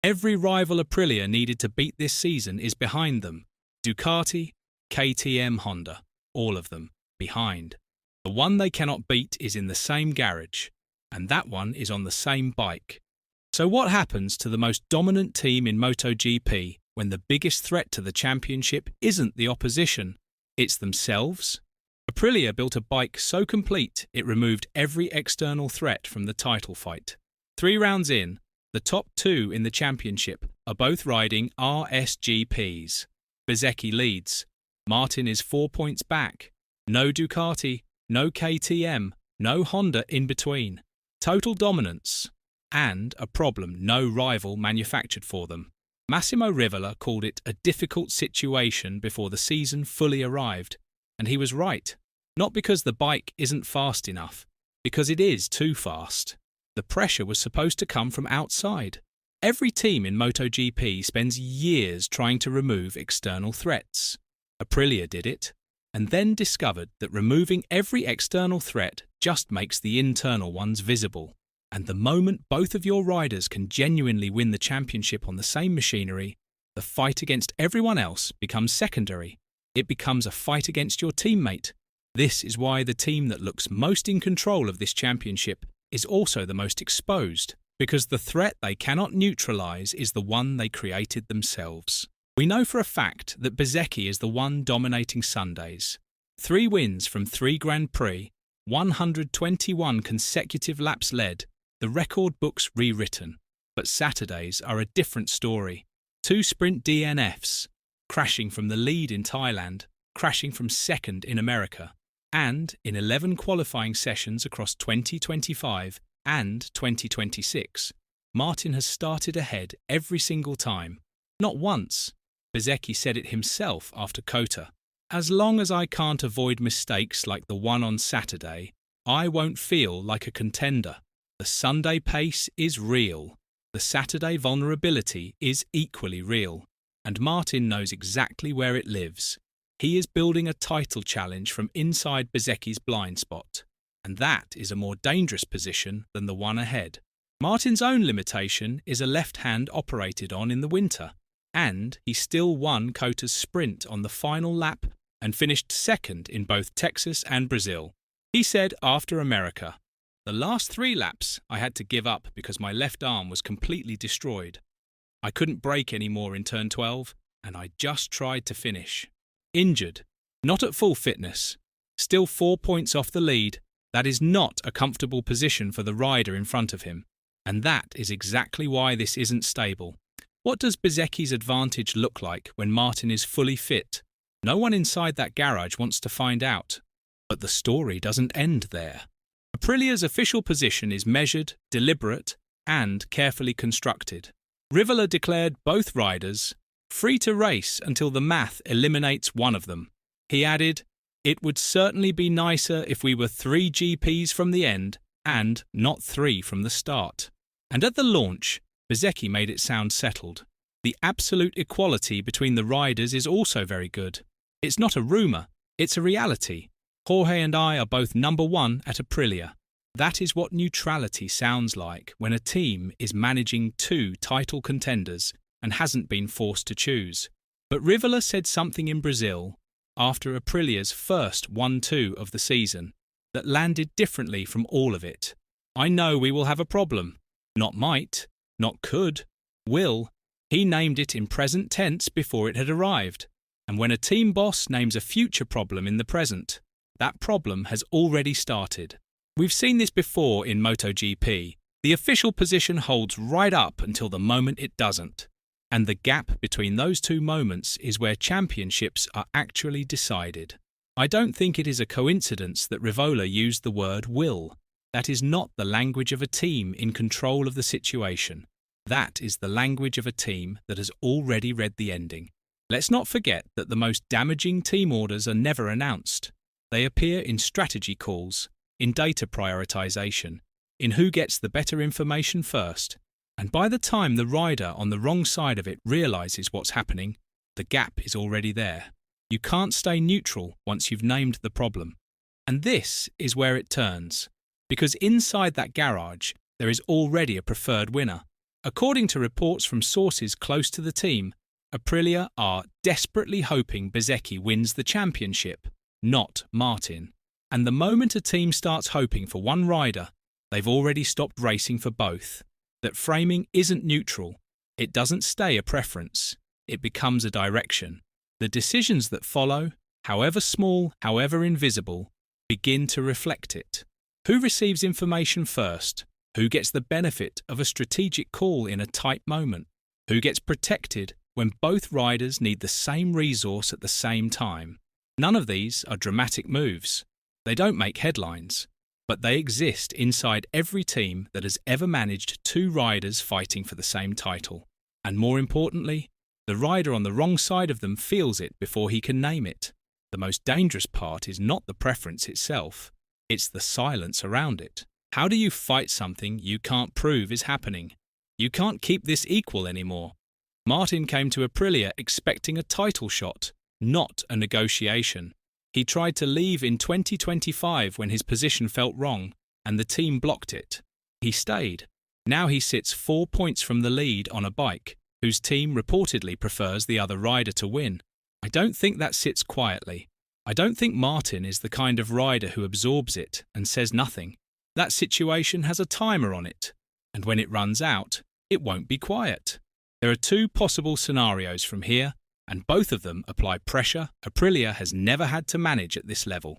Every rival Aprilia needed to beat this season is behind them. Ducati, KTM, Honda, all of them, behind. The one they cannot beat is in the same garage, and that one is on the same bike. So what happens to the most dominant team in MotoGP when the biggest threat to the championship isn't the opposition, it's themselves? Aprilia built a bike so complete it removed every external threat from the title fight. 3 rounds in, the top 2 in the championship are both riding RSGPs. Bezzecchi leads. Martin is 4 points back. No Ducati, no KTM, no Honda in between. Total dominance. And a problem no rival manufactured for them. Massimo Rivola called it a difficult situation before the season fully arrived. And he was right. Not because the bike isn't fast enough, because it is too fast. The pressure was supposed to come from outside. Every team in MotoGP spends years trying to remove external threats. Aprilia did it, and then discovered that removing every external threat just makes the internal ones visible. And the moment both of your riders can genuinely win the championship on the same machinery, the fight against everyone else becomes secondary. It becomes a fight against your teammate. This is why the team that looks most in control of this championship is also the most exposed, because the threat they cannot neutralize is the one they created themselves. We know for a fact that Bezzecchi is the one dominating Sundays. 3 wins from 3 Grand Prix, 121 consecutive laps led, the record book's rewritten. But Saturdays are a different story. 2 sprint DNFs, crashing from the lead in Thailand, crashing from second in America, and in 11 qualifying sessions across 2025 and 2026, Martin has started ahead every single time. Not once. Bezzecchi said it himself after Kota. As long as I can't avoid mistakes like the one on Saturday, I won't feel like a contender. The Sunday pace is real. The Saturday vulnerability is equally real. And Martin knows exactly where it lives. He is building a title challenge from inside Bezzecchi's blind spot. And that is a more dangerous position than the one ahead. Martin's own limitation is a left hand operated on in the winter. And he still won Kota's sprint on the final lap and finished second in both Texas and Brazil. He said after America, "The last 3 laps I had to give up because my left arm was completely destroyed. I couldn't brake anymore in turn 12, and I just tried to finish." Injured, not at full fitness, still 4 points off the lead. That is not a comfortable position for the rider in front of him. And that is exactly why this isn't stable. What does Bezzecchi's advantage look like when Martin is fully fit? No one inside that garage wants to find out. But the story doesn't end there. Aprilia's official position is measured, deliberate, and carefully constructed. Rivola declared both riders free to race until the math eliminates one of them. He added, "It would certainly be nicer if we were 3 GPs from the end and not 3 from the start." And at the launch, Bezzecchi made it sound settled. The absolute equality between the riders is also very good. It's not a rumour, it's a reality. Jorge and I are both number 1 at Aprilia. That is what neutrality sounds like when a team is managing 2 title contenders and hasn't been forced to choose. But Rivola said something in Brazil, after Aprilia's first 1-2 of the season, that landed differently from all of it. "I know we will have a problem. Not might, not could, will." He named it in present tense before it had arrived. And when a team boss names a future problem in the present, that problem has already started. We've seen this before in MotoGP. The official position holds right up until the moment it doesn't. And the gap between those 2 moments is where championships are actually decided. I don't think it is a coincidence that Rivola used the word will. That is not the language of a team in control of the situation. That is the language of a team that has already read the ending. Let's not forget that the most damaging team orders are never announced. They appear in strategy calls, in data prioritization, in who gets the better information first. And by the time the rider on the wrong side of it realizes what's happening, the gap is already there. You can't stay neutral once you've named the problem. And this is where it turns. Because inside that garage, there is already a preferred winner. According to reports from sources close to the team, Aprilia are desperately hoping Bezzecchi wins the championship, not Martin. And the moment a team starts hoping for one rider, they've already stopped racing for both. That framing isn't neutral. It doesn't stay a preference. It becomes a direction. The decisions that follow, however small, however invisible, begin to reflect it. Who receives information first? Who gets the benefit of a strategic call in a tight moment? Who gets protected when both riders need the same resource at the same time? None of these are dramatic moves. They don't make headlines, but they exist inside every team that has ever managed two riders fighting for the same title. And more importantly, the rider on the wrong side of them feels it before he can name it. The most dangerous part is not the preference itself, it's the silence around it. How do you fight something you can't prove is happening? You can't keep this equal anymore. Martin came to Aprilia expecting a title shot, not a negotiation. He tried to leave in 2025 when his position felt wrong, and the team blocked it. He stayed. Now he sits 4 points from the lead on a bike, whose team reportedly prefers the other rider to win. I don't think that sits quietly. I don't think Martin is the kind of rider who absorbs it and says nothing. That situation has a timer on it, and when it runs out, it won't be quiet. There are two possible scenarios from here, and both of them apply pressure Aprilia has never had to manage at this level.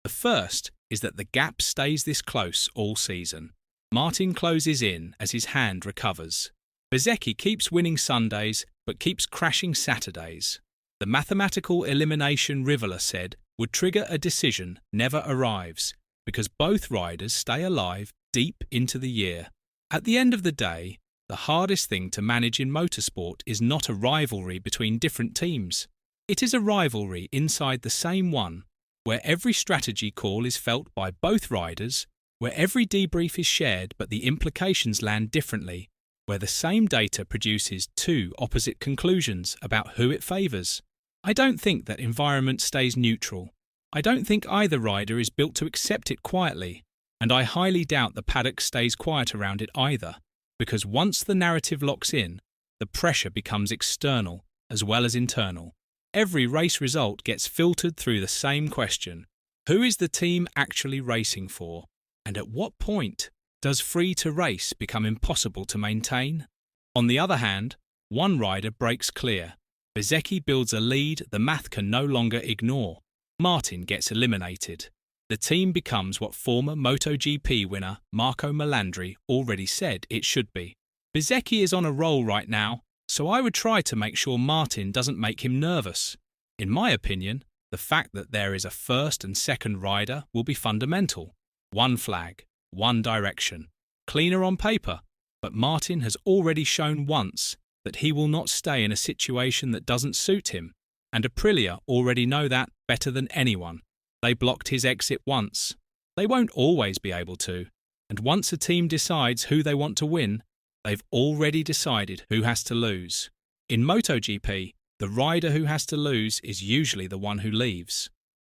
The first is that the gap stays this close all season. Martin closes in as his hand recovers. Bezzecchi keeps winning Sundays but keeps crashing Saturdays. The mathematical elimination Rivola said would trigger a decision never arrives because both riders stay alive deep into the year. At the end of the day, the hardest thing to manage in motorsport is not a rivalry between different teams. It is a rivalry inside the same one, where every strategy call is felt by both riders, where every debrief is shared but the implications land differently, where the same data produces two opposite conclusions about who it favours. I don't think that environment stays neutral. I don't think either rider is built to accept it quietly, and I highly doubt the paddock stays quiet around it either. Because once the narrative locks in, the pressure becomes external as well as internal. Every race result gets filtered through the same question. Who is the team actually racing for? And at what point does free to race become impossible to maintain? On the other hand, one rider breaks clear. Bezzecchi builds a lead the math can no longer ignore. Martin gets eliminated. The team becomes what former MotoGP winner Marco Melandri already said it should be. Bezzecchi is on a roll right now, so I would try to make sure Martin doesn't make him nervous. In my opinion, the fact that there is a first and second rider will be fundamental. One flag, one direction. Cleaner on paper, but Martin has already shown once that he will not stay in a situation that doesn't suit him, and Aprilia already know that better than anyone. They blocked his exit once. They won't always be able to. And once a team decides who they want to win, they've already decided who has to lose. In MotoGP, the rider who has to lose is usually the one who leaves.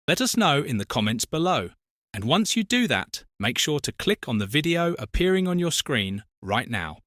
Let us know in the comments below. And once you do that, make sure to click on the video appearing on your screen right now.